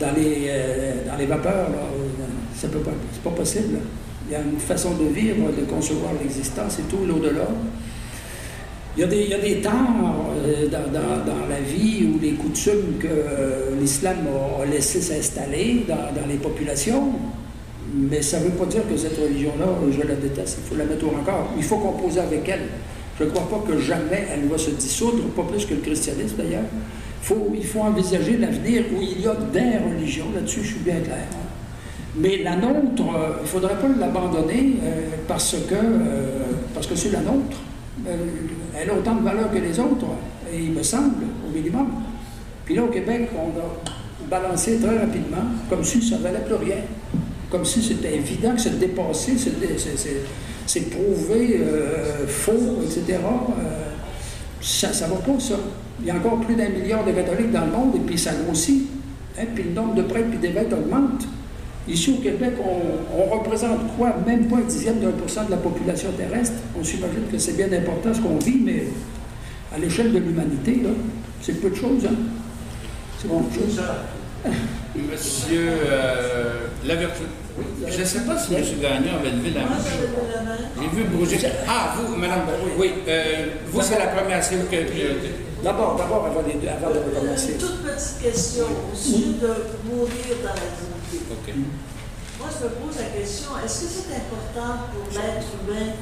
dans les vapeurs, là, c'est pas possible. Là. Il y a une façon de vivre, de concevoir l'existence et tout, l'au-delà. Il y a des temps dans la vie ou les coutumes que l'islam a laissé s'installer dans les populations, mais ça ne veut pas dire que cette religion-là, je la déteste, il faut la mettre au rencard. Il faut composer avec elle. Je ne crois pas que jamais elle va se dissoudre, pas plus que le christianisme d'ailleurs. Il faut envisager l'avenir où il y a des religions, là-dessus je suis bien clair. Hein. Mais la nôtre, il ne faudrait pas l'abandonner parce que c'est la nôtre. Elle a autant de valeur que les autres, et il me semble, au minimum. Puis là, au Québec, on a balancé très rapidement, comme si ça ne valait plus rien. Comme si c'était évident que c'est dépassé, c'est prouvé, faux, etc. Ça ne va pas, ça. Il y a encore plus d'1 milliard de catholiques dans le monde, et puis ça grossit. Hein? Puis le nombre de prêtres et d'évêques augmente. Ici, au Québec, on représente quoi? Même pas 1/10 de la population terrestre. On s'imagine que c'est bien important ce qu'on vit, mais à l'échelle de l'humanité, là, c'est peu de choses. Hein? C'est beaucoup de choses. Monsieur Lavertu. Je ne sais pas si M. Gagnon avait levé la main. J'ai vu bouger. Ah, vous, madame. Oui. Vous, c'est la première, c'est vous qui avez priorité. D'abord, avant de recommencer. Une toute petite question au sujet de mourir dans la dignité. OK. Moi, je me pose la question, est-ce que c'est important pour l'être humain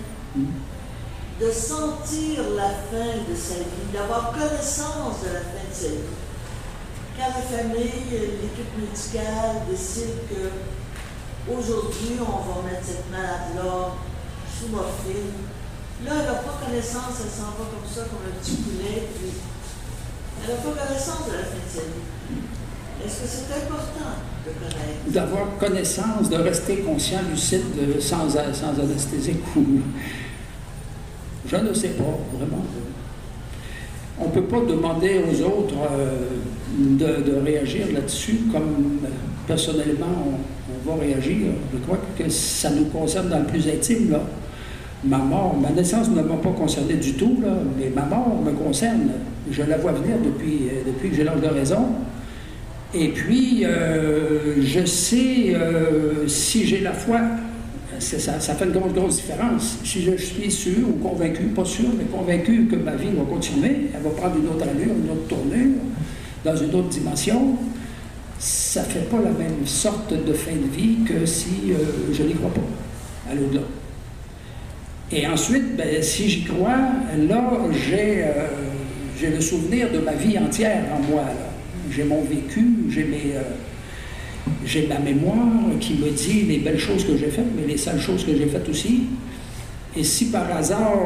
de sentir la fin de sa vie, d'avoir connaissance de la fin de sa vie? Quand la famille, l'équipe médicale décide que aujourd'hui, on va mettre cette malade-là sous morphine, là, elle n'a pas connaissance, elle s'en va comme ça, comme un petit poulet, puis elle n'a pas connaissance de la fin de sa vie. Est-ce que c'est important de connaître? D'avoir connaissance, de rester conscient, lucide, sans anesthésique ou... Je ne sais pas, vraiment. On ne peut pas demander aux autres de réagir là-dessus comme personnellement on va réagir. Je crois que ça nous concerne dans le plus intime, là. Ma naissance ne m'a pas concerné du tout, là, mais ma mort me concerne. Je la vois venir depuis que j'ai l'âge de raison. Et puis, je sais, si j'ai la foi, ça fait une grosse différence. Si je suis sûr ou convaincu, pas sûr, mais convaincu que ma vie va continuer, elle va prendre une autre allure, une autre tournure, dans une autre dimension, ça ne fait pas la même sorte de fin de vie que si je n'y crois pas, à l'au-delà. Et ensuite, ben, si j'y crois, là, j'ai le souvenir de ma vie entière en moi. J'ai mon vécu, j'ai ma mémoire qui me dit les belles choses que j'ai faites, mais les sales choses que j'ai faites aussi. Et si par hasard,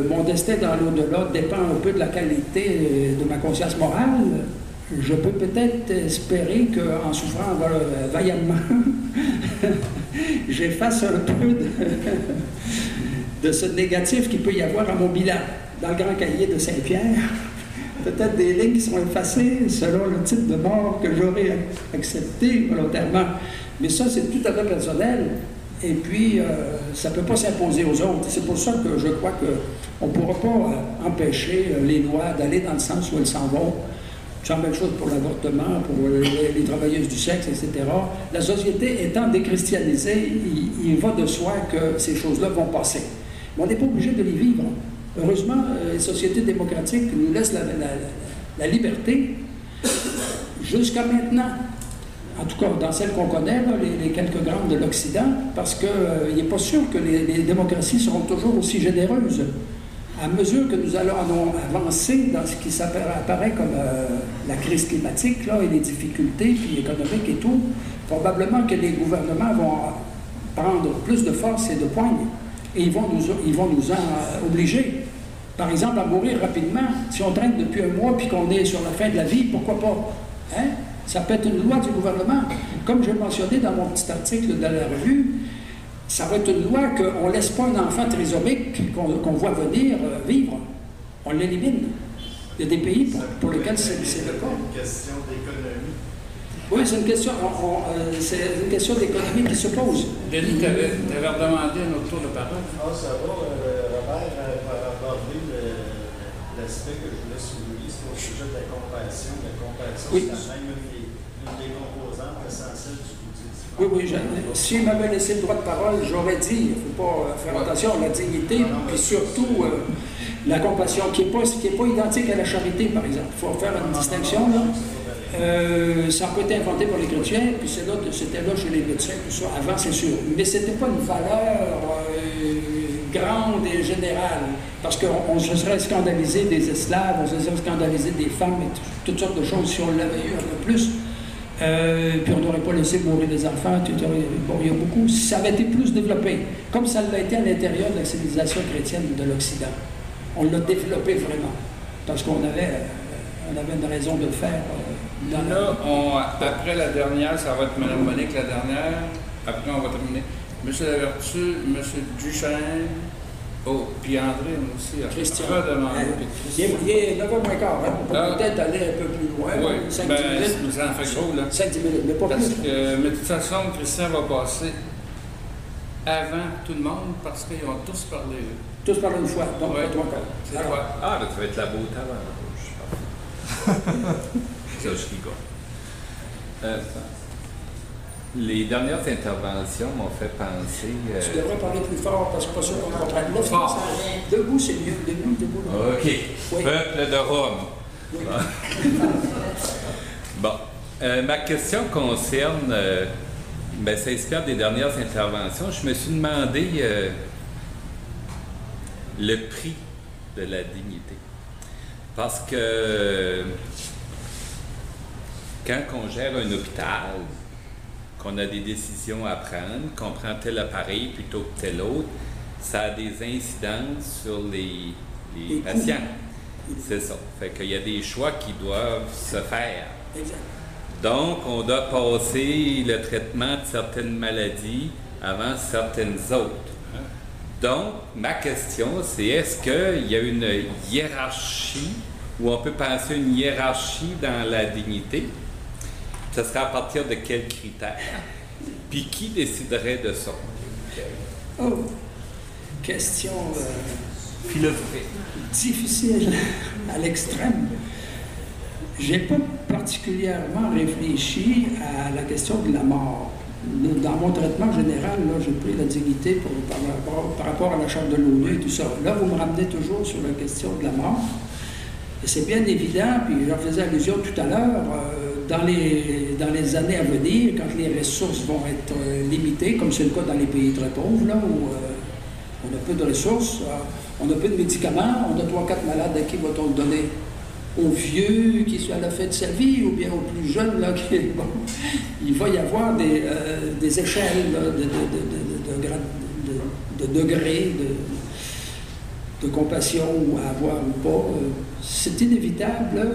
mon destin dans l'au-delà dépend un peu de la qualité de ma conscience morale, je peux peut-être espérer qu'en souffrant vaillamment, j'efface un peu de ce négatif qu'il peut y avoir à mon bilan. Dans le grand cahier de Saint-Pierre, peut-être des lignes qui sont effacées selon le type de mort que j'aurais accepté volontairement. Mais ça, c'est tout à fait personnel. Et puis, ça ne peut pas s'imposer aux autres. C'est pour ça que je crois qu'on ne pourra pas empêcher les lois d'aller dans le sens où elles s'en vont. C'est la même chose pour l'avortement, pour les travailleuses du sexe, etc. La société étant déchristianisée, il va de soi que ces choses-là vont passer. Mais on n'est pas obligé de les vivre. Heureusement, les sociétés démocratiques nous laissent la liberté jusqu'à maintenant. En tout cas, dans celles qu'on connaît, là, les quelques grandes de l'Occident, parce qu'il n'est pas sûr que les démocraties seront toujours aussi généreuses. À mesure que nous allons avancer dans ce qui apparaît comme la crise climatique là, et les difficultés puis économiques et tout, probablement que les gouvernements vont prendre plus de force et de poigne et ils vont nous en obliger. Par exemple, à mourir rapidement. Si on traîne depuis un mois puis qu'on est sur la fin de la vie, pourquoi pas? Hein? Ça peut être une loi du gouvernement. Comme j'ai mentionné dans mon petit article de la revue, ça va être une loi qu'on ne laisse pas un enfant trisomique qu'on voit venir vivre. On l'élimine. Il y a des pays pour lesquels c'est le cas. C'est une question d'économie. Oui, c'est une question d'économie qui se pose. Denis, tu avais demandé un autre tour de parole. Ah, ça va. Robert a abordé l'aspect que je voulais souligner, c'est au sujet de la compassion. La compassion, oui. c'est quand même une des composantes Oui, oui, s'il m'avait laissé le droit de parole, j'aurais dit, il ne faut pas faire attention à la dignité, puis surtout la compassion, qui n'est pas identique à la charité, par exemple. Il faut faire une distinction, là. Ça n'a pas été inventé par les chrétiens, puis c'était là chez les médecins, tout ça, avant, c'est sûr. Mais ce n'était pas une valeur grande et générale, parce qu'on se serait scandalisé des esclaves, on se serait scandalisé des femmes, et toutes sortes de choses, si on l'avait eu un peu plus. Puis on n'aurait pas laissé mourir les enfants, bon, il y a beaucoup. Ça avait été plus développé, comme ça l'a été à l'intérieur de la civilisation chrétienne de l'Occident. On l'a développé vraiment, parce qu'on avait une raison de le faire. Après la dernière, ça va être Mme Monique la dernière, après on va terminer. M. Lavertu, M. Duchesne, puis André aussi. Christian. Il est 9h moins quart, hein? On peut peut-être aller un peu plus loin. Oui, 5-10 minutes. Ça en fait gros, là. 5-10 minutes, mais pas parce plus. Mais de toute façon, Christian va passer avant tout le monde parce qu'ils ont tous parlé. Tous parlé une fois, donc pas toi encore. C'est toi. Ah, là, tu vas être la beauté avant. Ça, je rigole. Les dernières interventions m'ont fait penser... Tu devrais parler plus fort parce que pas sûr qu'on comprenne. Là, fort. Debout, c'est mieux. Debout. OK. Oui. Peuple de Rome. Oui. Bon. Ma question concerne... s'inspire des dernières interventions. Je me suis demandé le prix de la dignité. Parce que quand on gère un hôpital, qu'on a des décisions à prendre, qu'on prend tel appareil plutôt que tel autre, ça a des incidences sur les patients. C'est ça. Fait qu'il y a des choix qui doivent se faire. Exact. Donc, on doit passer le traitement de certaines maladies avant certaines autres. Donc, ma question, c'est est-ce qu'il y a une hiérarchie, ou on peut penser une hiérarchie dans la dignité? Ce serait à partir de quels critères? Puis qui déciderait de ça? Oh, question philosophique. Difficile à l'extrême. Je n'ai pas particulièrement réfléchi à la question de la mort. Dans mon traitement général, j'ai pris la dignité par rapport à la Charte de l'ONU et tout ça. Là, vous me ramenez toujours sur la question de la mort. Et c'est bien évident, puis j'en faisais allusion tout à l'heure, dans les années à venir, quand les ressources vont être limitées, comme c'est le cas dans les pays très pauvres, là, où on a peu de ressources, on a peu de médicaments, on a 3-4 malades, à qui va-t-on le donner? Aux vieux qui sont à la fin de sa vie, ou bien aux plus jeunes, là, bon, il va y avoir des échelles là, de degrés de compassion à avoir ou pas. C'est inévitable,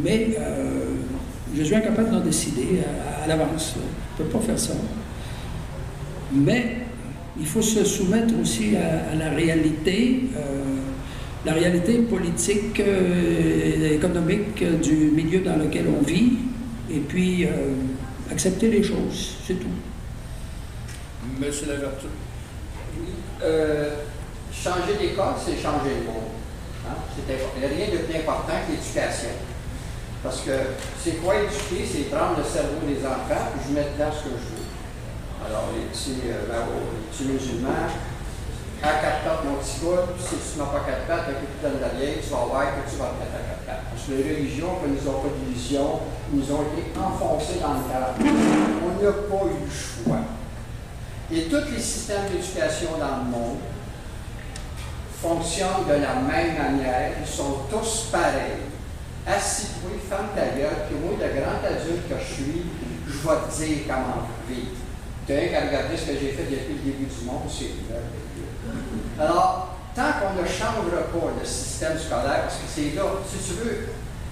mais je suis incapable d'en décider à l'avance. On ne peut pas faire ça. Mais il faut se soumettre aussi à la réalité. La réalité politique, économique du milieu dans lequel on vit, et puis accepter les choses, c'est tout. Monsieur Lavertu. Oui. Changer l'école, c'est changer le monde. Hein? Il n'y a rien de plus important que l'éducation. Parce que c'est quoi éduquer? C'est prendre le cerveau des enfants, puis je mets dedans ce que je veux. Alors, les petits musulmans, à 4 pattes, mon petit gars, si tu n'as pas 4 pattes, avec le putain d'allier, tu vas voir que tu vas te mettre à 4 pattes. Parce que les religions, comme ils n'ont pas d'illusion, ils ont été enfoncés dans le cadre. On n'a pas eu le choix. Et tous les systèmes d'éducation dans le monde fonctionnent de la même manière. Ils sont tous pareils. Assis-toi, ferme ta gueule, puis moi, le grand adulte que je suis, je vais te dire comment vivre. Tu as qu'à regarder ce que j'ai fait depuis le début du monde, c'est vrai. Alors, tant qu'on ne changera pas le système scolaire, parce que c'est là, si tu veux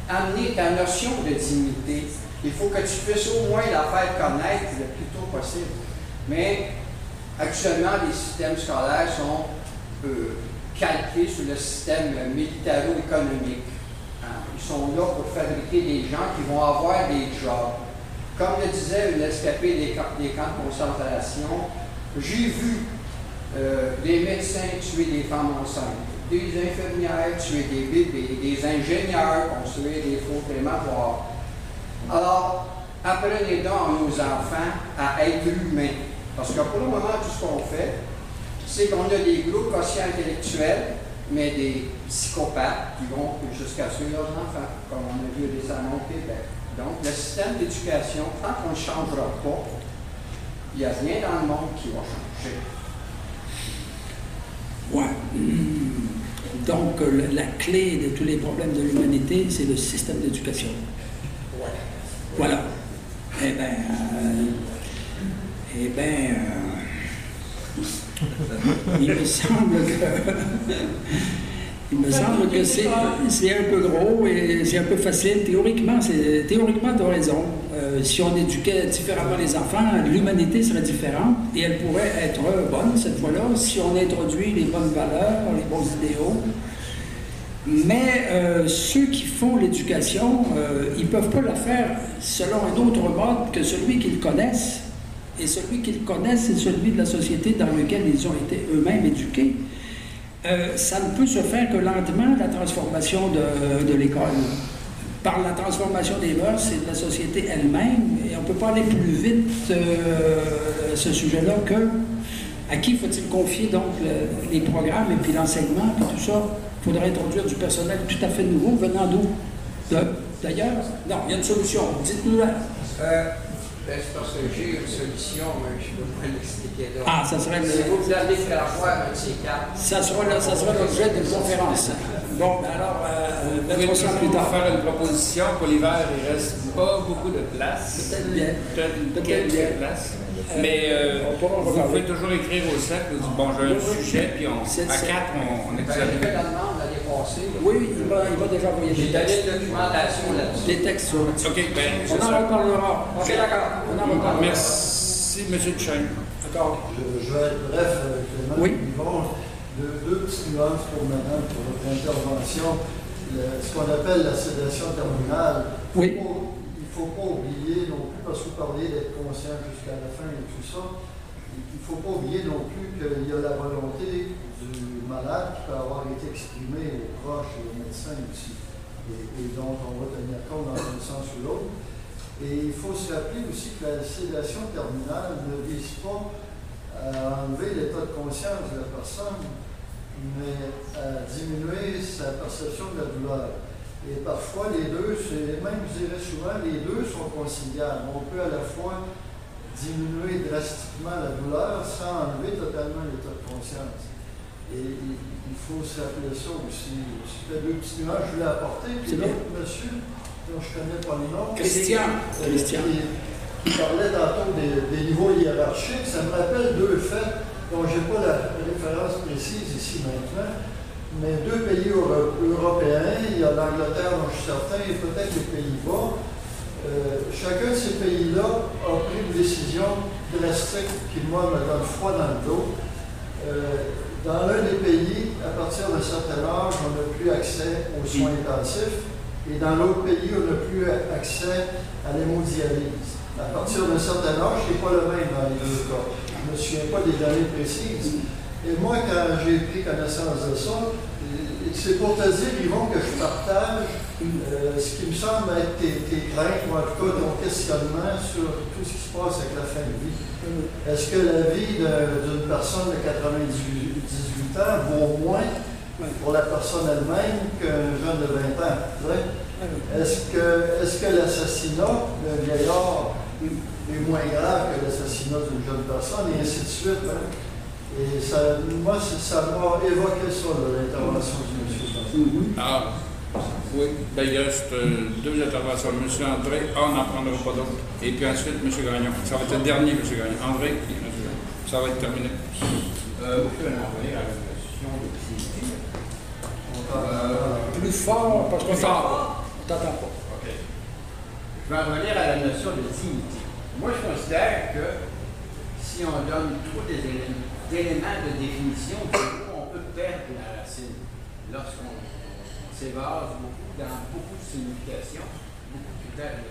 amener ta notion de dignité, il faut que tu puisses au moins la faire connaître le plus tôt possible. Mais actuellement, les systèmes scolaires sont calqués sur le système militaro-économique. Hein? Ils sont là pour fabriquer des gens qui vont avoir des jobs. Comme le disait une escapée des camps de concentration, j'ai vu des médecins tuer des femmes enceintes, des infirmières tuer des bébés, des ingénieurs construire des faux crématoires. Alors, apprenez donc à nos enfants à être humains. Parce que pour le moment, tout ce qu'on fait, c'est qu'on a des gros quotients intellectuels, mais des psychopathes qui vont jusqu'à tuer leurs enfants, comme on a vu récemment au Québec. Donc, le système d'éducation, tant qu'on ne changera pas, il n'y a rien dans le monde qui va changer. Ouais. Donc, la clé de tous les problèmes de l'humanité, c'est le système d'éducation. Ouais. Voilà. Eh bien, il me semble que c'est un peu gros et c'est un peu facile. Théoriquement, tu as raison. Si on éduquait différemment les enfants, l'humanité serait différente et elle pourrait être bonne cette fois-là si on introduit les bonnes valeurs, les bons idéaux. Mais ceux qui font l'éducation, ils ne peuvent pas la faire selon un autre mode que celui qu'ils connaissent. Et celui qu'ils connaissent, c'est celui de la société dans laquelle ils ont été eux-mêmes éduqués. Ça ne peut se faire que lentement, la transformation de l'école. Par la transformation des mœurs et de la société elle-même. Et on ne peut pas aller plus vite à ce sujet-là que à qui faut-il confier donc les programmes et puis l'enseignement et tout ça. Il faudrait introduire du personnel tout à fait nouveau, venant d'où? D'ailleurs? Non, il y a une solution. Dites-nous-la. C'est parce que j'ai une solution, mais je ne peux pas l'expliquer là. Ah, ça serait Si vous allez faire voir un de ces quatre. Ça sera l'objet d'une conférence. Bon, ben alors, Vous pouvez toujours faire une proposition. Pour l'hiver, il ne reste pas beaucoup de place. Peut-être bien. Peut-être quelques places. Mais vous pouvez toujours écrire au cercle, vous dites, bon, j'ai un sujet, puis à 4, on est J'ai fait la demande l'année passée. Oui, il va déjà envoyer J'ai donné une documentation là-dessus. des textes sur OK, bien, on c'est en ça. reparlera. OK, d'accord. On en reparlera. Merci, M. Duchesne. D'accord. Je vais être bref, Clément. Oui. Yvon, deux petites nuances pour madame, pour votre intervention. Ce qu'on appelle la sédation terminale. Oui. Il ne faut pas oublier non plus, parce que vous parliez d'être conscient jusqu'à la fin et tout ça, il ne faut pas oublier non plus qu'il y a la volonté du malade qui peut avoir été exprimée aux proches et aux médecins aussi, et dont on va tenir compte dans un sens ou l'autre. Et il faut se rappeler aussi que la sédation terminale ne vise pas à enlever l'état de conscience de la personne, mais à diminuer sa perception de la douleur. Et parfois, les deux, même je dirais souvent, les deux sont conciliables. On peut à la fois diminuer drastiquement la douleur sans enlever totalement l'état de conscience. Et il faut se rappeler ça aussi. C'était deux petits nuages que je voulais apporter. Puis l'autre monsieur, dont je ne connais pas le nom, Christian. qui parlait tantôt des niveaux hiérarchiques. Ça me rappelle deux faits dont je n'ai pas la référence précise ici maintenant. Mais deux pays européens, il y a l'Angleterre, dont je suis certain, et peut-être les Pays-Bas. Chacun de ces pays-là a pris une décision drastique qui, moi, me donne froid dans le dos. Dans l'un des pays, à partir d'un certain âge, on n'a plus accès aux soins intensifs. Et dans l'autre pays, on n'a plus accès à l'hémodialyse. À partir d'un certain âge, ce n'est pas le même dans les deux cas. Je ne me souviens pas des années précises. Et moi, quand j'ai pris connaissance de ça, c'est pour te dire, Yvon, que je partage ce qui me semble être tes craintes, ou en tout cas ton questionnement sur tout ce qui se passe avec la fin de vie. Est-ce que la vie d'une personne de 98 ans vaut moins pour la personne elle-même qu'un jeune de 20 ans? Est-ce que l'assassinat d'un vieillard est moins grave que l'assassinat d'une jeune personne, et ainsi de suite? Et ça, moi, ça m'a évoqué ça, l'intervention du monsieur. Ah, oui. Ben, il reste deux interventions. M. André, on n'en prendra pas d'autres. Et puis ensuite, M. Gagnon. Ça va être le dernier, M. Gagnon. André, puis M. Gagnon. Ça va être terminé. Vous pouvez en revenir à la notion de dignité. Plus fort, parce qu'on t'entend pas. OK. Je vais en revenir à la notion de dignité. Moi, je considère que si on donne trop d'éléments de définition, on peut perdre la racine. Lorsqu'on s'évase dans beaucoup de significations, beaucoup de critères.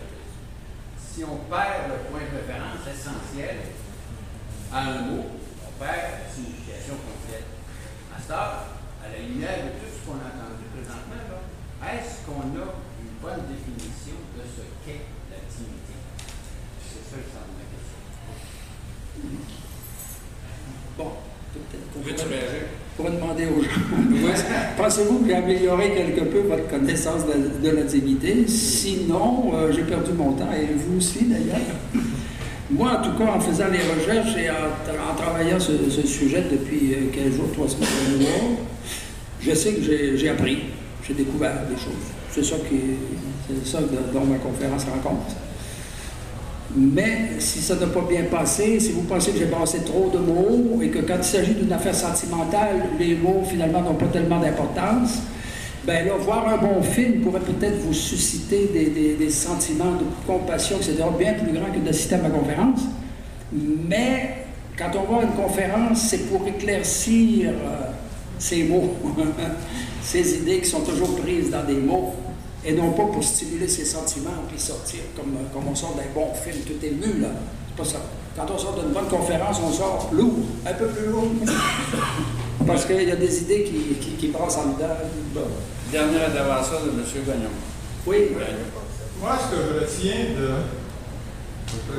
Si on perd le point de référence essentiel à un mot, on perd la signification complète. À ce stade, à la lumière de tout ce qu'on a entendu présentement, est-ce qu'on a une bonne définition de ce qu'est la dignité? pour demander aux gens. Pensez-vous que j'ai amélioré quelque peu votre connaissance de la dignité? Sinon, j'ai perdu mon temps, et vous aussi d'ailleurs. Moi, en tout cas, en faisant les recherches et en travaillant ce sujet depuis 15 jours, 3 semaines, un mois, je sais que j'ai appris, j'ai découvert des choses. C'est ça dont ma conférence rend compte. Mais si ça n'a pas bien passé, si vous pensez que j'ai passé trop de mots et que quand il s'agit d'une affaire sentimentale, les mots finalement n'ont pas tellement d'importance, bien là, voir un bon film pourrait peut-être vous susciter des sentiments de compassion, etc., bien plus grands que d'assister à ma conférence. Mais quand on voit une conférence, c'est pour éclaircir ces mots, ces idées qui sont toujours prises dans des mots, et non pas pour stimuler ses sentiments puis sortir comme on sort d'un bon film, tout est mu là. C'est pas ça. Quand on sort d'une bonne conférence, on sort lourd, un peu plus lourd. Parce qu'il y a des idées qui brassent en dedans. Dernière intervention de M. Gagnon. Oui. Moi, ce que je retiens de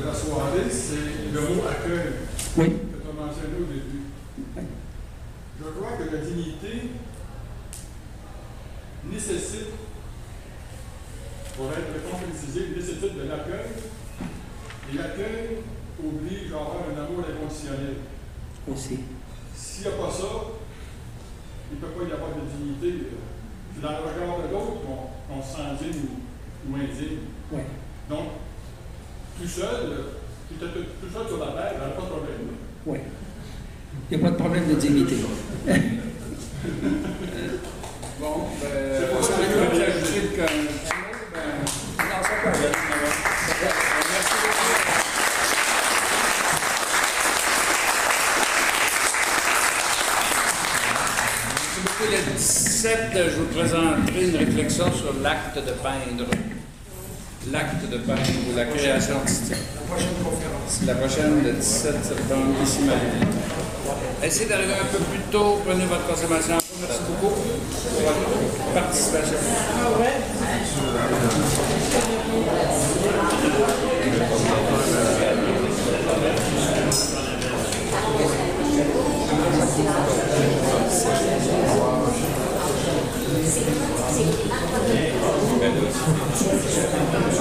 la soirée, c'est le mot accueil Oui. que tu as mentionné au début. Oui. Je crois que la dignité nécessite, pour être concrétisée, nécessite de l'accueil. Et l'accueil oblige à avoir un amour inconditionnel. Aussi. S'il n'y a pas ça, il ne peut pas y avoir de dignité. C'est dans le regard de l'autre qu'on se sent digne ou indigne. Oui. Donc, tout seul sur la terre, il n'y a pas de problème. Oui. Il n'y a pas de problème de dignité. Bon, ça va nous ajouter qu'un petit mot, non, ça peut aller. Merci beaucoup. Le 17, je vous présenterai une réflexion sur l'acte de peindre. L'acte de peindre ou la création artistique. La prochaine conférence. La prochaine, le 17 septembre, ici même. Essayez d'arriver un peu plus tôt, prenez votre consommation. Merci beaucoup pour votre participation. Ah ouais? Ben là,